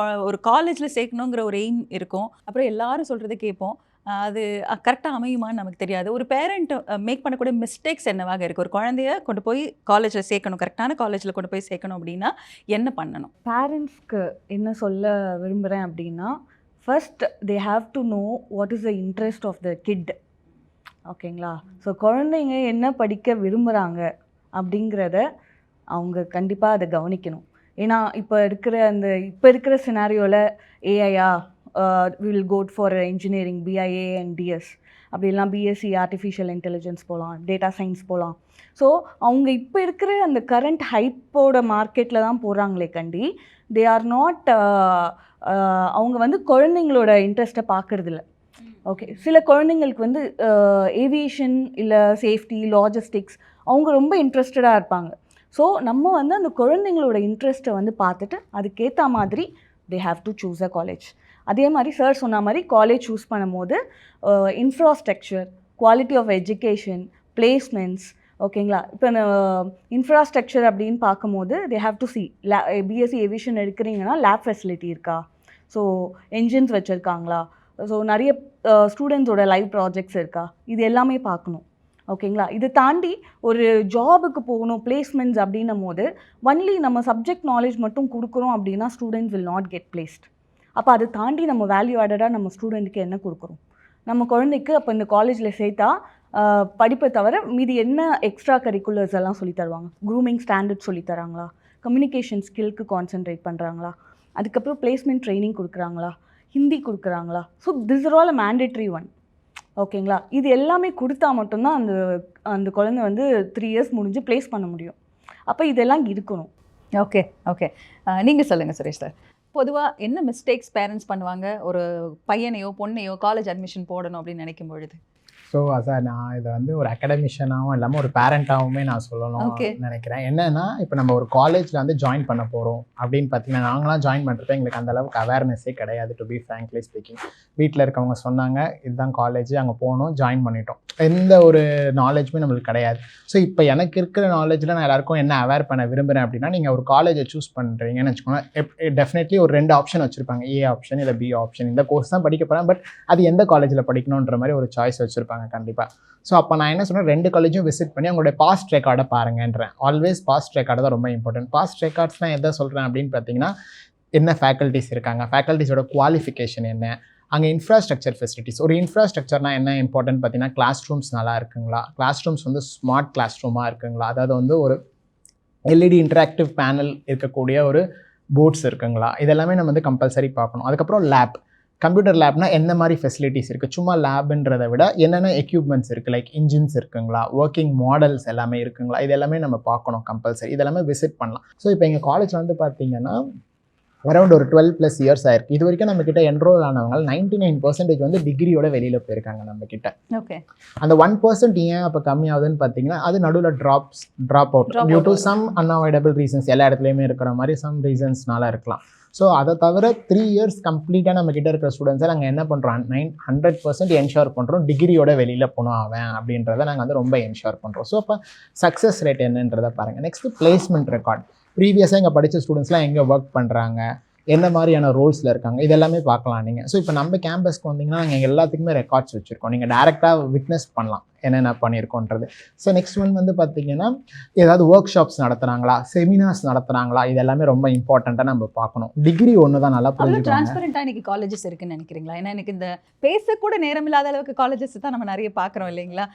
ஒரு காலேஜில் சேர்க்கணுங்கிற ஒரு எய்ம் இருக்கும். அப்புறம் எல்லாரும் சொல்கிறத கேட்போம், அது கரெக்டாக அமையுமான்னு நமக்கு தெரியாது. ஒரு பேரண்ட் மேக் பண்ணக்கூடிய மிஸ்டேக்ஸ் என்னவாக இருக்குது? ஒரு குழந்தைய கொண்டு போய் காலேஜில் சேர்க்கணும், கரெக்டான காலேஜில் கொண்டு போய் சேர்க்கணும் அப்படின்னா என்ன பண்ணணும்? பேரண்ட்ஸ்க்கு என்ன சொல்ல விரும்புகிறேன் அப்படின்னா, first they have to know what is the interest of the kid. ஓகேங்களா? ஸோ குழந்தைங்க என்ன படிக்க விரும்புகிறாங்க அப்படிங்கிறத அவங்க கண்டிப்பாக அதை கவனிக்கணும். ஏன்னா இப்போ இருக்கிற சினாரியோவில் ஏஐயா will go for engineering BIA and DS அப்படிலாம் பிஎஸ்சி ஆர்டிஃபிஷியல் இன்டெலிஜென்ஸ் போகலாம், டேட்டா சயின்ஸ் போகலாம். ஸோ அவங்க இப்போ இருக்கிற அந்த கரண்ட் ஹைப்போட மார்க்கெட்டில் தான் போகிறாங்களே கண்டி தே ஆர் நாட் அவங்க வந்து குழந்தைங்களோட இன்ட்ரெஸ்ட்டை பார்க்குறதில்ல. ஓகே, சில குழந்தைங்களுக்கு வந்து ஏவியேஷன் இல்லை சேஃப்டி லாஜிஸ்டிக்ஸ் அவங்க ரொம்ப இன்ட்ரெஸ்டடாக இருப்பாங்க. ஸோ நம்ம வந்து அந்த குழந்தைங்களோட இன்ட்ரெஸ்ட்டை வந்து பார்த்துட்டு அதுக்கேற்ற மாதிரி they have to choose a college. அதே மாதிரி சார் சொன்ன மாதிரி காலேஜ் சூஸ் பண்ணும்போது infrastructure, quality of education, placements, ஓகேங்களா. இப்போ இன்ஃப்ராஸ்ட்ரக்சர் அப்படின்னு பார்க்கும்போது they have to see BSc aviation எடுக்கிறீங்கன்னா லேப் ஃபெசிலிட்டி இருக்கா, ஸோ என்ஜின்ஸ் வச்சுருக்காங்களா, ஸோ நிறைய ஸ்டூடெண்ட்ஸோட லைவ் ப்ராஜெக்ட்ஸ் இருக்கா, இது எல்லாமே பார்க்கணும். ஓகேங்களா. இதை தாண்டி ஒரு ஜாபுக்கு போகணும் பிளேஸ்மெண்ட்ஸ் அப்படின்னும் போது ஒன்லி நம்ம சப்ஜெக்ட் நாலேஜ் மட்டும் கொடுக்குறோம் அப்படின்னா students will not get placed. அப்போ அதை தாண்டி நம்ம வேல்யூ ஆடடாக நம்ம ஸ்டூடெண்ட்டுக்கு என்ன கொடுக்குறோம், நம்ம குழந்தைக்கு அப்போ இந்த காலேஜில் சேர்த்தா படிப்பை தவிர மீதி என்ன எக்ஸ்ட்ரா கரிக்குலர்ஸ் எல்லாம் சொல்லி தருவாங்க, க்ரூமிங் ஸ்டாண்டர்ட் சொல்லி தராங்களா, கம்யூனிகேஷன் ஸ்கில்க்கு கான்சென்ட்ரேட் பண்ணுறாங்களா, அதுக்கப்புறம் பிளேஸ்மெண்ட் ட்ரைனிங் கொடுக்குறாங்களா, ஹிந்தி கொடுக்குறாங்களா. So this are all a mandatory one. ஓகேங்களா. இது எல்லாமே கொடுத்தா மட்டும்தான் அந்த குழந்தை வந்து 3 இயர்ஸ் முடிஞ்சு ப்ளேஸ் பண்ண முடியும். அப்போ இதெல்லாம் இருக்கணும். ஓகே ஓகே, நீங்கள் சொல்லுங்கள் சுரேஷ் சார். பொதுவாக என்ன மிஸ்டேக்ஸ் பேரண்ட்ஸ் பண்ணுவாங்க ஒரு பையனையோ பொண்ணையோ காலேஜ் அட்மிஷன் போடணும் அப்படின்னு நினைக்கும் பொழுது? ஸோ அதான் நான் இதை வந்து ஒரு அகடமிஷனாகவும் இல்லாமல் ஒரு பேரண்ட்டாகவுமே நான் சொல்லணும் நினைக்கிறேன். என்னென்னா இப்போ நம்ம ஒரு காலேஜில் வந்து ஜாயின் பண்ண போகிறோம் அப்படின்னு பார்த்தீங்கன்னா நாங்களாம் ஜாயின் பண்ணுறப்ப எங்களுக்கு அந்தளவுக்கு அவேர்னஸே கிடையாது, டு பி ஃப்ராங்க்லி ஸ்பீக்கிங். வீட்டில் இருக்கவங்க சொன்னாங்க இதுதான் காலேஜ், அங்கே போகணும், ஜாயின் பண்ணிட்டோம். எந்த ஒரு நாலேஜுமே நம்மளுக்கு கிடையாது. ஸோ இப்போ எனக்கு இருக்கிற நாலேஜில் நான் எல்லாருக்கும் என்ன அவேர் பண்ண விரும்புகிறேன் அப்படின்னா, நீங்கள் ஒரு காலேஜை சூஸ் பண்ணுறீங்கன்னு வச்சுக்கோங்க, டெஃபினெட்லி ஒரு 2 ஆப்ஷன் வச்சுருப்பாங்க, ஏ ஆப்ஷன் இல்லை பி ஆப்ஷன். இந்த கோர்ஸ் தான் படிக்க போகிறேன், பட் அது எந்த காலேஜில் படிக்கணுன்ற மாதிரி ஒரு சாய்ஸ் வச்சுருப்பாங்க கண்டிப்பாக. ஸோ அப்போ நான் என்ன சொன்னேன், 2 காலேஜும் விசிட் பண்ணி அவங்களுடைய பாஸ்ட் ரெக்கார்டை பாருங்கன்றேன். ஆல்வேஸ் பாஸ்ட் ரெக்கார்டு தான் ரொம்ப இம்பார்ட்டன்ட். பாஸ்ட் ரெக்கார்ட்ஸ்னால் எதை சொல்கிறேன் அப்படின்னு பார்த்தீங்கன்னா, என்ன ஃபேக்கல்ட்டிஸ் இருக்காங்க, ஃபேக்கல்ட்டிஸோட குவாலிஃபிகேஷன் என்ன, அங்கே இன்ஃப்ராஸ்ட்ரக்சர் ஃபெசிலிட்டிஸ். ஒரு இன்ஃப்ராஸ்ட்ரக்சர்னால் என்ன இம்பார்ட்டன்ட் பார்த்தீங்கன்னா, கிளாஸ் ரூம்ஸ் நல்லா இருக்குங்களா, கிளாஸ் ரூம்ஸ் வந்து ஸ்மார்ட் கிளாஸ் ரூமாக இருக்குங்களா, அதாவது வந்து ஒரு எல்இடி இன்டராக்டிவ் பேனல் இருக்கக்கூடிய ஒரு போர்ட்ஸ் இருக்குங்களா, இதெல்லாமே நம்ம வந்து கம்பல்சரி பார்க்கணும். அதுக்கப்புறம் லேப், கம்ப்யூட்டர் லேப்னா என்ன மாதிரி ஃபெசிலிட்டிஸ் இருக்குது, சும்மா லேப்ன்றதை விட என்னென்ன எக்யூப்மெண்ட்ஸ் இருக்குது, லைக் இன்ஜின்ஸ் இருக்குங்களா, ஒர்க்கிங் மாடல்ஸ் எல்லாமே இருக்குங்களா, இது எல்லாமே நம்ம பார்க்கணும் கம்பல்சரி. இதெல்லாமே விசிட் பண்ணலாம். ஸோ இப்போ எங்கள் காலேஜ் வந்து பார்த்தீங்கன்னா அரௌண்ட் ஒரு 12+ இயர்ஸ் ஆயிருக்கு. இது வரைக்கும் நம்மக்கிட்ட என்ரோல் ஆனவங்க 99% வந்து டிகிரியோட வெளியில் போயிருக்காங்க நம்மக்கிட்ட. ஓகே, அந்த 1% ஏன் அப்போ கம்மியாகுதுன்னு பார்த்தீங்கன்னா, அது நடுவில் drop out due to some unavoidable reasons. எல்லா இடத்துலையுமே இருக்கிற மாதிரி சம் ரீசன்ஸ்னால இருக்கலாம். ஸோ அதை தவிர 3 இயர்ஸ் கம்ப்ளீட்டாக நம்ம கிட்ட இருக்கிற ஸ்டூடெண்ட்ஸை நாங்கள் என்ன பண்ணுறோம், 100% என்ஷோர் பண்ணுறோம் டிகிரியோட வெளியில் போனோம் அவன் அப்படின்றத நாங்கள் வந்து ரொம்ப என்ஷோர் பண்ணுறோம். ஸோ அப்போ சக்ஸஸ் ரேட் என்னன்றதை பாருங்கள். Next placement record. ப்ரீவியஸாக இங்கே படித்த ஸ்டூடெண்ட்ஸ்லாம் எங்கே ஒர்க் பண்ணுறாங்க, என்ன மாதிரியான ரோல்ஸில் இருக்காங்க, இதெல்லாமே பார்க்கலாம் நீங்கள். ஸோ இப்போ நம்ம கேம்பஸ்க்கு வந்தீங்கன்னா நாங்கள் எல்லாத்துக்குமே ரெக்கார்ட்ஸ் வச்சுருக்கோம், நீங்கள் டேரெக்டாக விட்னஸ் பண்ணலாம் என்னென்ன பண்ணியிருக்கோன்றது. ஸோ நெக்ஸ்ட் ஒன் வந்து பார்த்தீங்கன்னா, ஏதாவது ஒர்க் ஷாப்ஸ் நடத்துகிறாங்களா, செமினார்ஸ் நடத்துகிறாங்களா, இது எல்லாமே ரொம்ப இம்பார்ட்டண்ட்டாக நம்ம பார்க்கணும். டிகிரி ஒன்று தான் நல்லா புரிஞ்சுக்கணும். டிரான்ஸ்பரண்டாக இன்னைக்கு காலேஜஸ் இருக்குன்னு நினைக்கிறீங்களா? ஏன்னா எனக்கு இந்த பேசக்கூட நேரம் இல்லாத அளவுக்கு காலேஜஸ் தான் நம்ம நிறைய பார்க்குறோம் இல்லைங்களா,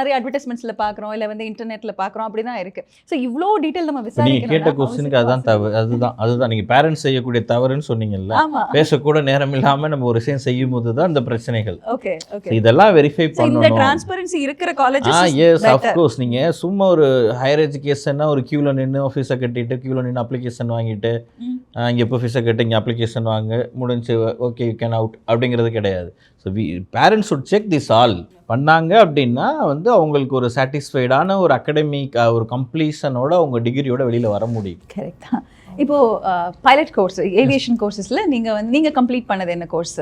நிறைய அட்வர்டைஸ்மெண்ட்ஸில் பார்க்குறோம், இல்லை வந்து இன்டர்நெட்டில் பார்க்குறோம், அப்படி தான் இருக்குது. ஸோ இவ்வளோ டீட்டெயில் நம்ம நீங்கள் கேட்ட கொஸ்டினுக்கு அதுதான் அதுதான் நீங்கள் பேரண்ட்ஸ் செய்யக்கூடிய தவறுன்னு சொன்னீங்கல்ல. பேசக்கூட நேரம் இல்லாமல் நம்ம ஒரு விஷயம் செய்யும் போது தான் இந்த பிரச்சனைகள். ஓகே ஓகே, இதெல்லாம் வெரிஃபை பண்ணணும். இந்த டிரான்ஸ்பரன்சி இருக்கிற காலேஜஸ் எஸ் ஆஃப் கோர்ஸ். நீங்கள் சும்மா ஒரு ஹையர் எஜுகேஷன்னா ஒரு க்யூவில் நின்று ஃபீஸை கட்டிட்டு க்யூவில் நின்று அப்ளிகேஷன் வாங்கிட்டு இங்கே எப்போ ஃபீஸை கட்டி இங்கே அப்ளிகேஷன் வாங்க முடிஞ்சு ஓகே யூ கேன் அவுட் அப்படிங்கிறது கிடையாது. So parents would check this all பண்ணாங்க அப்படின்னா வந்து அவங்களுக்கு ஒரு சாட்டிஸ்ஃபைடான ஒரு அகடமிக் ஒரு கம்ப்ளீஷனோட அவங்க டிகிரியோட வெளியில் வர முடியும். கரெக்ட் தான். இப்போது பைலட் கோர்ஸ் ஏவியேஷன் கோர்சஸில் நீங்கள் கம்ப்ளீட் பண்ணது என்ன course?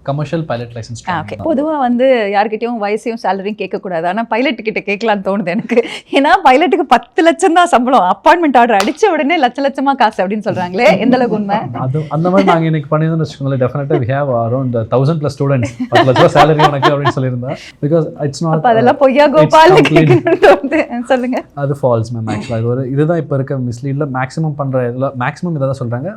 Commercial pilot licence. Okay, பொதுவாக வந்து யார்கிட்டையும் வயசையும் சேலரியும் கேட்கக்கூடாது, ஆனால் பைலட்டுக்கிட்ட கேட்கலான்னு தோணுது எனக்கு. ஏன்னா பைலட்டுக்கு 10 லட்சம் தான் சம்பளம், அப்பாயின்மெண்ட் ஆர்டர் அடித்த உடனே லட்சமாக காசு அப்படின்னு சொல்கிறாங்களே, எந்த அளவுக்கு உண்மை? அது அந்த மாதிரி நாங்கள் இன்னைக்கு பண்ணியிருந்தோம்னு வச்சுக்கோங்களேன், டெஃபினட்டாக வி ஹேவ் அரௌண்ட் 1000+ ஸ்டூடெண்ட்ஸ். 10 லட்சம் சேலரி உனக்கு அப்படின்னு சொல்லியிருந்தேன். பிகாஸ் இட்ஸ் நாட் அதெல்லாம் பொய்யா கோபால் சொல்லுங்க. அது ஃபால்ஸ் மேம். ஆக்சுவலாக இதுதான் இப்போ இருக்க மிஸ்லீடில் மேக்ஸிமம் பண்ணுற இதில் மேக்ஸிமம் இதை தான் சொல்கிறாங்க.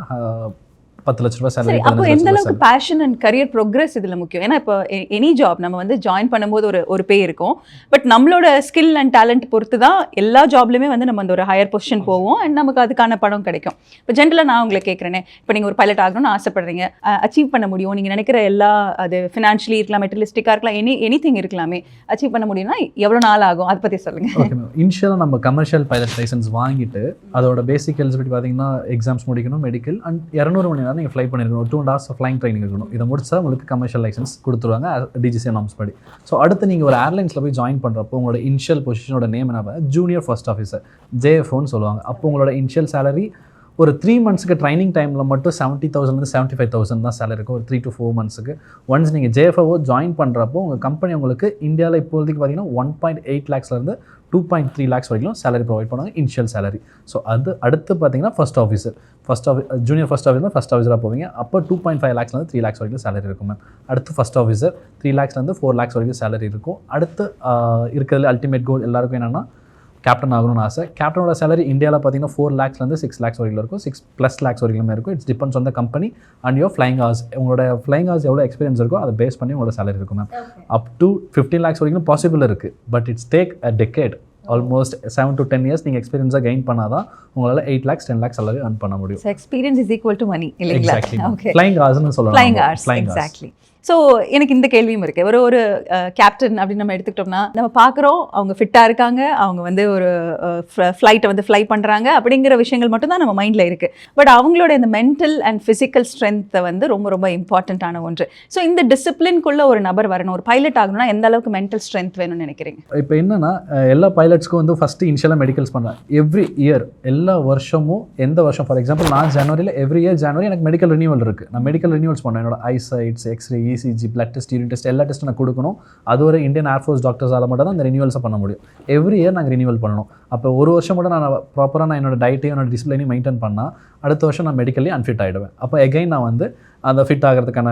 10 லட்ச ரூபாய் சரி சேலரி, அப்போ 15 எந்த லட்ச அளவுக்கு ரூபாய் பேஷன் அண்ட் கரியர் ப்ரோக்ரஸ் இதுல முக்கியம்? ஏன்னா இப்போ எனி ஜாப் நம்ம வந்து ஜாயின் பண்ணும்போது ஒரு பே இருக்கும், பட் நம்மளோட ஸ்கில் அண்ட் டேலண்ட் பொறுத்து தான் எல்லா ஜாப்லையுமே வந்து நம்ம அந்த ஒரு ஹையர் பொசிஷன் போவோம் அண்ட் நமக்கு அதுக்கான பணம் கிடைக்கும். இப்போ ஜென்ரலாக நான் உங்களை கேட்குறேனே, இப்போ நீங்கள் ஒரு பைலட் ஆகணும்னு ஆசைப்படுறீங்க, அச்சீவ் பண்ண முடியும், நீங்கள் நினைக்கிற எல்லா அது ஃபினான்ஷியலி இருக்கலாம், மெட்டலிஸ்டிக்காக இருக்கலாம், எனி திங் இருக்கலாமே, அச்சீவ் பண்ண முடியும்னா எவ்வளோ நாள் ஆகும், அதை பற்றி சொல்லுங்கள். Okay ma'am. இனிஷியலாக நம்ம கமர்ஷியல் பைலட் லைசன்ஸ் வாங்கிட்டு அதோட பேசிக் எலிஜிபிலிட்டி பார்த்தீங்கன்னா எக்ஸாம்ஸ் முடிக்கணும், மெடிக்கல் அண்ட் 200 மணி நேரம் நீங்கள் ஃப்ளை பண்ணிருக்கணும், 2.5 hours ஃப்ளைங் ட்ரைனிங் இருக்கணும். இதை முடிச்சா உங்களுக்கு கமர்ஷியல் லைசன்ஸ் கொடுத்துருவாங்க டிஜிசிஏ நார்ம்ஸ் படி. ஸோ அடுத்து நீங்கள் ஒரு ஏர்லைன்ஸில் போய் ஜாயின் பண்ணுறப்போ உங்களோட இனிஷியல் பொசிஷனோட நேம் என்ன, ஜூனியர் ஃபர்ஸ்ட் ஆஃபீஸர், ஜேஎஃப்ஓன்னு சொல்லுவாங்க. அப்போ உங்களோட இனிஷியல் சேலரி ஒரு 3 monthsக்கு ட்ரைனிங் டைமில் மட்டும் 70,000 75,000 தான் சேலரி இருக்கும். ஒரு 3 to 4 monthsக்கு. ஒன்ஸ் நீங்கள் ஜேஎஃப்ஓ ஜாயின் பண்ணுறப்போ உங்கள் கம்பெனி உங்களுக்கு இந்தியாவில் இப்போதைக்கு பார்த்தீங்கன்னா 1.8 lakhsலேருந்து 2.3 lakhs வரைக்கும் சேலரி ப்ரொவைட் பண்ணுவாங்க இனிஷியல் சேலரி. ஸோ அது அடுத்து பார்த்தீங்கன்னா first officer junior first officer first ஆஃபீஸராக போவீங்க. அப்போ 2.5 lakhsலேருந்து 3 lakhs வரைக்கும் சேலரி இருக்கும் மேம். அடுத்து ஃபர்ஸ்ட் ஆஃபீஸர் 3 lakhsலேருந்து 4 lakhs வரைக்கும் சேலரி இருக்கும். அடுத்து இருக்கிறதுல அல்டிமேட் கோல் எல்லாருக்கும் என்னென்னா கேப்டன் ஆகணும்னு ஆசை. கேப்டனோட சேலரி இந்தியாவில் பார்த்தீங்கன்னா 4 lakhsலேருந்து 6 lakhs வரைக்கும் இருக்கும், 6+ lakhs வரைக்கும் இருக்கும். It's depends on the company and your flying hours. உங்களோட ஃப்ளைங் ஹவர்ஸ் எவ்வளோ எக்ஸ்பீரியன்ஸ் இருக்கோ அதை பேஸ் பண்ணி உங்களோட சேலரி இருக்கும் மேம். அப் டு 15 lakhs வரைக்கும் பாசிபிள் இருக்குது, but it's take a decade. Almost 7 to 10 years நீங்கள் எக்ஸ்பீரியன்ஸாக கெயின் பண்ணாதான் உங்களால் 8 lakhs 10 lakhs சேலரி earn பண்ண முடியும். So experience is equal to money இல்லைங்களா? ஓகே, ஃப்ளைங் ஹவர்ஸ்னு சொல்லலாம். Flying hours, exactly. ஸோ எனக்கு இந்த கேள்வியும் இருக்குது. ஒரு கேப்டன் அப்படின்னு நம்ம எடுத்துக்கிட்டோம்னா நம்ம பார்க்குறோம் அவங்க ஃபிட்டாக இருக்காங்க, அவங்க வந்து ஒரு ஃப்ளைட்டை வந்து ஃப்ளை பண்ணுறாங்க அப்படிங்கிற விஷயங்கள் மட்டும்தான் நம்ம மைண்டில் இருக்குது. பட் அவங்களோட இந்த மென்டல் அண்ட் ஃபிசிக்கல் ஸ்ட்ரென்த்தை வந்து ரொம்ப ரொம்ப இம்பார்ட்டண்ட்டான ஒன்று. ஸோ இந்த டிசிப்ளின்குள்ளே ஒரு நபர் வரணும், ஒரு பைலட் ஆகணும்னா எந்த அளவுக்கு மென்டல் ஸ்ட்ரென்த் வேணும்னு நினைக்கிறீங்க? இப்போ என்னன்னா எல்லா பைலட்ஸ்க்கும் வந்து ஃபஸ்ட்டு இனிஷியலாக மெடிக்கல்ஸ் பண்ணுறேன். எவ்ரி இயர் எல்லா வருஷமும் எந்த வருஷம் ஃபார் எக்ஸாம்பிள் நான் ஜனவரியில் எவ்ரி இயர் ஜனவரி எனக்கு மெடிக்கல் ரினியூவல் இருக்குது. நான் மெடிக்கல் ரினியூவல்ஸ் பண்ணேன். என்னோட eyesights, x-ray, ECG, blood test, urine test எல்லா டெஸ்ட்டும் நான் கொடுக்கணும். அது ஒரு இந்தியன் ஏர்ஃபோர்ஸ் டாக்டர்ஸால் மட்டும் தான் அந்த ரினியூவல்ஸை பண்ண முடியும். எவ்ரி இயர் நாங்கள் ரினியூவல் பண்ணணும். அப்போ ஒரு வருஷம் மட்டும் நான் ப்ராப்பராக நான் என்னோட டயட்டையும் என்னோட டிசிப்ளைனையும் மெயின்டைன் பண்ணால் அடுத்த வருஷம் நான் மெடிக்கலி அன்ஃபிட் ஆகிடுவேன். அப்போ எகைன் நான் வந்து அந்த ஃபிட் ஆகிறதுக்கான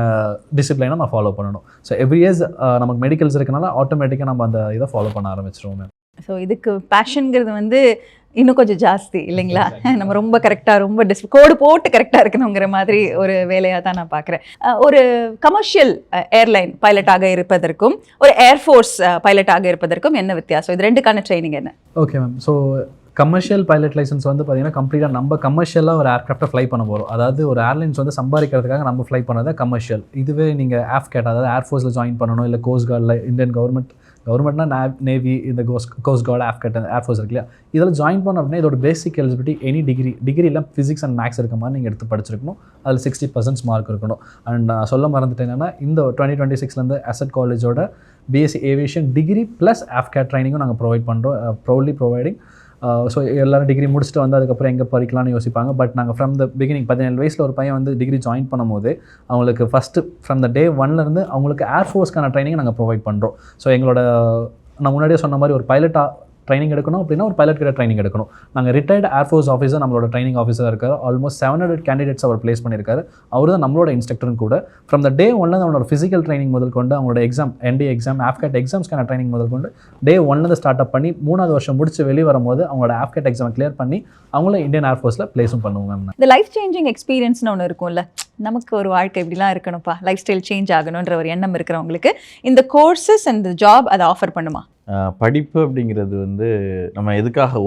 டிசிப்ளைனை நான் ஃபாலோ பண்ணணும். ஸோ எவ்ரி இயர்ஸ் நமக்கு மெடிக்கல்ஸ் இருக்கனால ஆட்டோமேட்டிக்காக நம்ம அந்த இதை ஃபாலோ பண்ண ஆரம்பிச்சிருவோம். ஸோ இதுக்கு பேஷனுங்கிறது வந்து இன்னும் கொஞ்சம் ஜாஸ்தி இல்லைங்களா? நம்ம ரொம்ப கரெக்டாக ரொம்ப கோடு போட்டு கரெக்டாக இருக்கணுங்கிற மாதிரி ஒரு வேலையாக தான் நான் பார்க்குறேன். ஒரு கமர்ஷியல் ஏர்லைன் பைலட்டாக இருப்பதற்கும் ஒரு ஏர்ஃபோர்ஸ் பைலட்டாக இருப்பதற்கும் என்ன வித்தியாசம்? இது ரெண்டுக்கான ட்ரைனிங் என்ன? Okay ma'am. So commercial pilot licence வந்து பார்த்தீங்கன்னா கம்ப்ளீட்டாக நம்ம கமர்ஷியலாக ஒரு ஏர்க்ராஃப்ட்டை ஃப்ளை பண்ண போகிறோம். அதாவது ஒரு ஏர்லைன்ஸ் வந்து சம்பாதிக்கிறதுக்காக நம்ம ஃப்ளை பண்ணது கமர்ஷியல். இதுவே நீங்கள் ஆஃப்கேட் அதாவது ஏர்ஃபோர்ஸில் ஜாயின் பண்ணணும், இல்லை கோஸ்ட் கார்டில் இந்தியன் கவர்மெண்ட்னா நேவி, இந்த கோஸ்ட் கார்டு, ஆஃப்கேட், ஏர்ஃபோர்ஸ் இருக்கு இல்லையா, இதில் ஜாயின் பண்ண அப்படின்னா இதோட பேசிக் எலிஜிபிலிட்டி எனி டிகிரியில் ஃபிசிக்ஸ் அண்ட் மேக்ஸ் இருக்க மாதிரி நீங்கள் எடுத்து படிச்சிருக்கணும். அதில் 60% மார்க் இருக்கணும். அண்ட் நான் சொல்ல மறந்துட்டேன் என்னென்னா இந்த 2026 அசட் காலேஜோட BSc aviation degree plus AFCAT ட்ரைனிங்கும் நாங்கள் ப்ரொவைட் பண்ணுறோம். Proudly providing. ஸோ எல்லோரும் டிகிரி முடிச்சுட்டு வந்து அதுக்கப்புறம் எங்கே படிக்கலாம்னு யோசிப்பாங்க. பட் நாங்கள் ஃப்ரம் த பிகினிங் 17 வயசில் ஒரு பையன் வந்து டிகிரி ஜாயின் பண்ணும்போது அவங்களுக்கு ஃபஸ்ட்டு ஃப்ரம் த டே 1லேருந்து அவங்களுக்கு ஏர்ஃபோர்ஸ்க்கான ட்ரைனிங் நாங்கள் ப்ரொவைட் பண்ணுறோம். ஸோ எங்களோட நான் முன்னாடியே சொன்ன மாதிரி ஒரு பைலட்டாக ட்ரைனிங் எடுக்கணும் அப்படின்னா ஒரு பைலட் கிட்ட ட்ரைனிங் எடுக்கணும். நாங்கள் ரிட்டையர்டு ஏர்ஃபோர்ஸ் ஆஃபீஸர் நம்மளோட ட்ரைனிங் ஆஃபீஸர் இருக்கார். ஆல்மோஸ்ட் 700 கேண்டிடேட்ஸ் அவர் ப்ளேஸ் பண்ணியிருக்காரு. அவர் தான் நம்மளோட இன்ஸ்ட்ரக்டரும் கூட. ஃப்ரம் த டே 1லேருந்து அவனோட ஃபிசிக்கல் ட்ரைனிங் முதல் கொண்டு அவங்களோட எக்ஸாம், என்டி எக்ஸாம், ஆஃப்கேட் எக்ஸாம்ஸ்க்கான ட்ரைனிங் முதல் கொண்டு டே 1லேருந்து ஸ்டார்ட் அப் பண்ணி 3வது வருஷம் முடிச்சு வெளியே வரும்போது அவங்களோட ஆஃப்கேட் எக்ஸாம் கிளியர் பண்ணி அவங்கள இந்தியன் ஏர்ஃபோர்ஸில் ப்ளேஸும் பண்ணுவோம் மேம். இந்த லைஃப் சேஞ்சிங் எக்ஸ்பீரியன்ஸ்னு ஒன்று இருக்கும்ல, நமக்கு ஒரு வாழ்க்கை இப்படிலாம் இருக்கணும்ப்பா, லைஃப் ஸ்டைல் சேஞ்ச் ஆகணுன்ற ஒரு எண்ணம் இருக்கிறவங்களுக்கு இந்த கோர்சஸ் அண்ட் ஜாப் அதை ஆஃபர் பண்ணுமா? படிப்பு அப்படிங்கிறது வந்து நம்ம எதுக்காக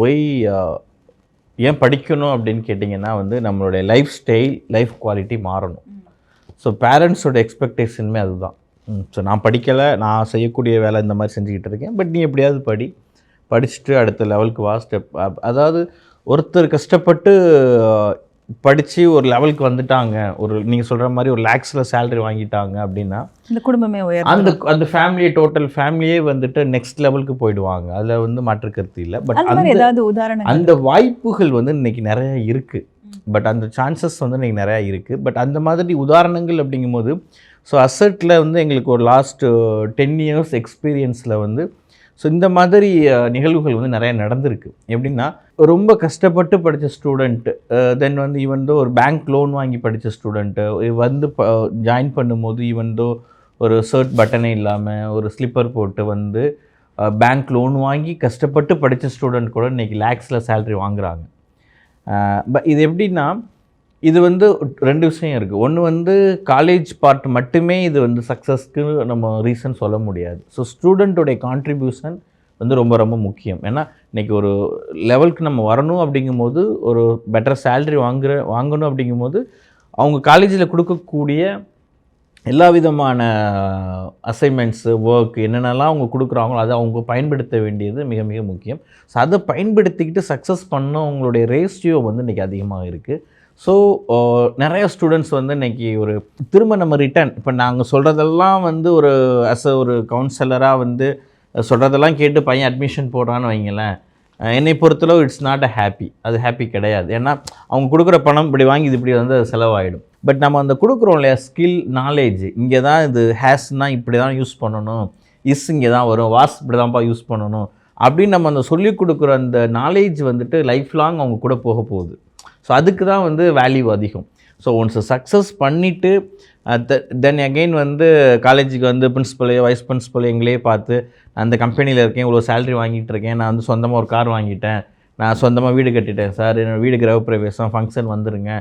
ஏன் படிக்கணும் அப்படின்னு கேட்டிங்கன்னா வந்து நம்மளுடைய லைஃப் ஸ்டைல், லைஃப் குவாலிட்டி மாறணும். ஸோ பேரண்ட்ஸோட எக்ஸ்பெக்டேஷனுமே அதுதான். ஸோ நான் படிக்கலை, நான் செய்யக்கூடிய வேலை இந்த மாதிரி செஞ்சுக்கிட்டு இருக்கேன், பட் நீ எப்படியாவது படிச்சுட்டு அடுத்த லெவலுக்கு வா, ஸ்டெப். அதாவது ஒருத்தர் கஷ்டப்பட்டு படித்து ஒரு லெவலுக்கு வந்துட்டாங்க, ஒரு நீங்கள் சொல்கிற மாதிரி ஒரு லேக்ஸில் சேலரி வாங்கிட்டாங்க அப்படின்னா இந்த குடும்பமே அந்த ஃபேமிலியை டோட்டல் ஃபேமிலியே வந்துட்டு நெக்ஸ்ட் லெவலுக்கு போயிடுவாங்க. அதில் வந்து மாற்று கருத்து இல்லை. பட் அந்த வாய்ப்புகள் வந்து இன்றைக்கி நிறைய இருக்குது. பட் அந்த சான்சஸ் வந்து இன்றைக்கி நிறையா இருக்குது. பட் அந்த மாதிரி உதாரணங்கள் அப்படிங்கும்போது ஸோ அசட்டில் வந்து எங்களுக்கு ஒரு லாஸ்ட் 10 years எக்ஸ்பீரியன்ஸில் வந்து ஸோ இந்த மாதிரி நிகழ்வுகள் வந்து நிறையா நடந்திருக்கு. எப்படின்னா ரொம்ப கஷ்டப்பட்டு படித்த ஸ்டூடெண்ட்டு, தென் வந்து ஈவன் தோ ஒரு பேங்க் லோன் வாங்கி படித்த ஸ்டூடெண்ட்டு வந்து ஜாயின் பண்ணும்போது ஈவன் தோ ஒரு ஷர்ட் பட்டனே இல்லாமல் ஒரு ஸ்லிப்பர் போட்டு வந்து பேங்க் லோன் வாங்கி கஷ்டப்பட்டு படித்த ஸ்டூடெண்ட் கூட இன்றைக்கி லேக்ஸில் சேலரி வாங்குகிறாங்க. இது எப்படின்னா இது வந்து 2 விஷயம் இருக்குது. ஒன்று வந்து காலேஜ் பார்ட் மட்டுமே இது வந்து சக்ஸஸ்க்கு நம்ம ரீசன் சொல்ல முடியாது. ஸோ ஸ்டூடெண்ட்டோடைய கான்ட்ரிபியூஷன் வந்து ரொம்ப ரொம்ப முக்கியம். ஏன்னா இன்றைக்கி ஒரு லெவலுக்கு நம்ம வரணும் அப்படிங்கும்போது, ஒரு பெட்டர் சேலரி வாங்கணும் அப்படிங்கும்போது, அவங்க காலேஜில் கொடுக்கக்கூடிய எல்லா விதமான அசைன்மெண்ட்ஸு, ஒர்க் என்னென்னலாம் அவங்க கொடுக்குறாங்களோ அதை அவங்க பயன்படுத்த வேண்டியது மிக மிக முக்கியம். ஸோ அதை பயன்படுத்திக்கிட்டு சக்ஸஸ் பண்ணவங்களுடைய ரேஷியோ வந்து இன்றைக்கி அதிகமாக இருக்குது. ஸோ நிறைய ஸ்டூடெண்ட்ஸ் வந்து இன்றைக்கி ஒரு திரும்ப நம்ம ரிட்டர்ன் இப்போ நாங்கள் சொல்கிறதெல்லாம் வந்து ஒரு ஒரு கவுன்சிலராக வந்து சொல்கிறதெல்லாம் கேட்டு பையன் அட்மிஷன் போடுறான்னு வைங்களேன், என்னை பொறுத்தளவு இட்ஸ் நாட் அ ஹாப்பி. அது ஹாப்பி கிடையாது. ஏன்னா அவங்க கொடுக்குற பணம் இப்படி வாங்கி இது இப்படி வந்து அது செலவாகிடும். பட் நம்ம அந்த கொடுக்குறோம் இல்லையா ஸ்கில், நாலேஜ், இங்கே தான் இது ஹேஸ்னால் இப்படி தான் யூஸ் பண்ணணும், இங்கே தான் வரும், வாஸ் இப்படி தான்ப்பா யூஸ் பண்ணணும் அப்படின்னு நம்ம அந்த சொல்லிக் கொடுக்குற அந்த நாலேஜ் வந்துட்டு லைஃப் லாங் அவங்க கூட போக போகுது. ஸோ அதுக்கு தான் வந்து வேல்யூ அதிகம். ஸோ ஒன்ஸ் சக்ஸஸ் பண்ணிவிட்டு தென் அகெயின் வந்து காலேஜுக்கு வந்து பிரின்ஸிபலையோ வைஸ் பிரின்ஸிபலையோ எங்களையே பார்த்து அந்த கம்பெனியில் இருக்கேன், இவ்வளோ சேலரி வாங்கிட்டு இருக்கேன், நான் வந்து சொந்தமாக ஒரு கார் வாங்கிட்டேன், நான் சொந்தமாக வீடு கட்டிட்டேன் சார், என்னோடய வீடு கிரகப்பிரவேசம் ஃபங்க்ஷன் வந்துருங்க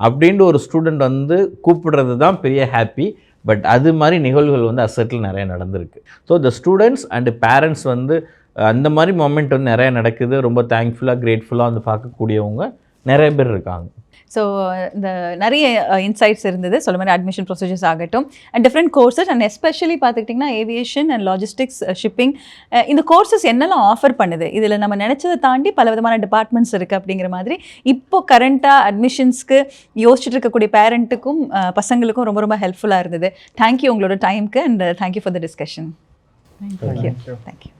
அப்படின்ட்டு ஒரு ஸ்டூடெண்ட் வந்து கூப்பிடுறது தான் பெரிய ஹாப்பி. பட் அது மாதிரி நிகழ்வுகள் வந்து அசட்டில் நிறைய நடந்திருக்கு. So the students and parents வந்து அந்த மாதிரி மொமெண்ட் வந்து நிறைய நடக்குது. ரொம்ப தேங்க்ஃபுல்லாக கிரேட்ஃபுல்லாக வந்து பார்க்கக்கூடியவங்க நிறைய பேர் இருக்காங்க. ஸோ இந்த நிறைய இன்சைட்ஸ் இருந்தது, சொல்ல மாதிரி அட்மிஷன் ப்ரொசீஜர்ஸ் ஆகட்டும் and different courses and especially பார்த்துக்கிட்டிங்கன்னா ஏவியேஷன் அண்ட் லாஜிஸ்டிக்ஸ், ஷிப்பிங், இந்த கோர்சஸ் என்னெல்லாம் ஆஃபர் பண்ணுது, இதில் நம்ம நினச்சதை தாண்டி பல விதமான டிபார்ட்மெண்ட்ஸ் இருக்குது அப்படிங்கிற மாதிரி இப்போ கரண்ட்டாக அட்மிஷன்ஸ்க்கு யோசிச்சுட்டு இருக்கக்கூடிய பேரண்ட்டுக்கும் பசங்களுக்கும் ரொம்ப ரொம்ப ஹெல்ப்ஃபுல்லாக இருந்தது. தேங்க்யூ உங்களோட டைமுக்கு and thank you for the discussion. Thank you.